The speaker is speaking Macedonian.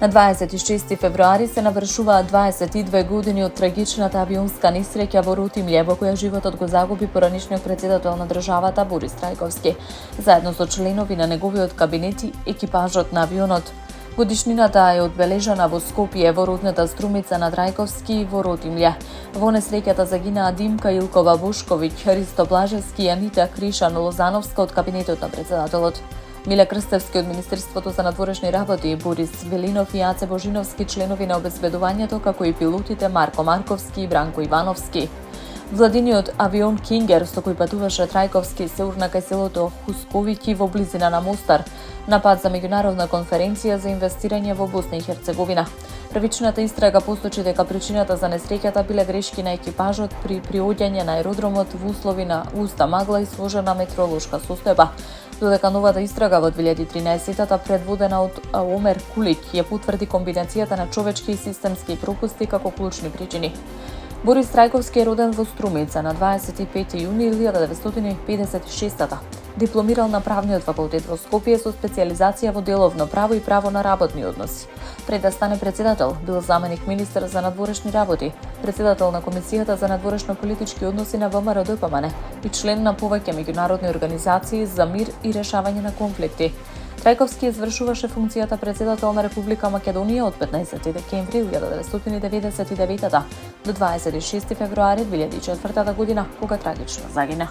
На 26 февруари се навршуваат 22 години од трагичната авионска несреќа во Ротимље, во која животот го загуби поранишниот председател на државата Борис Трајковски, заедно со членови на неговиот кабинет и екипажот на авионот. Годишнината е одбележана во Скопје, во родната струмица на Трајковски во Ротимље. Во несреќата загинаа Димка Илкова Бушковиќ, Христо Блажевски и Анита Кришан Лозановска од кабинетот на председателот. Миле Крстевски од Министерството за надворешни работи, Борис Велинов и Јаце Божиновски, членови на обезбедувањето, како и пилотите Марко Марковски и Бранко Ивановски. Владиниот авион Кингер, со кој патуваше Трајковски, се урна кај селото Хусковиќи во близина на Мостар, на пат за меѓународна конференција за инвестирање во Босна и Херцеговина. Првичната истрага посочи дека причината за несреќата биле грешки на екипажот при приоѓање на аеродромот во услови на густа магла и сложена метеоролошка состојба. Додека новата истрага во 2013-та, предводена од Омер Кулик, ја потврди комбинацијата на човечки и системски пропусти како клучни причини. Борис Трајковски е роден во Струмица на 25 јуни 1956-та. Дипломирал на правниот факултет во Скопје со специјализација во деловно право и право на работни односи. Пред да стане председател, бил заменик министер за надворешни работи, председател на Комисијата за надворешно-политички односи на ВМРО-ДПМН и член на повеќе меѓународни организации за мир и решавање на конфликти. Трајковски извршуваше функцијата председател на Република Македонија од 15 декември 1999 до 26 февруари 2004 година, кога трагично загина.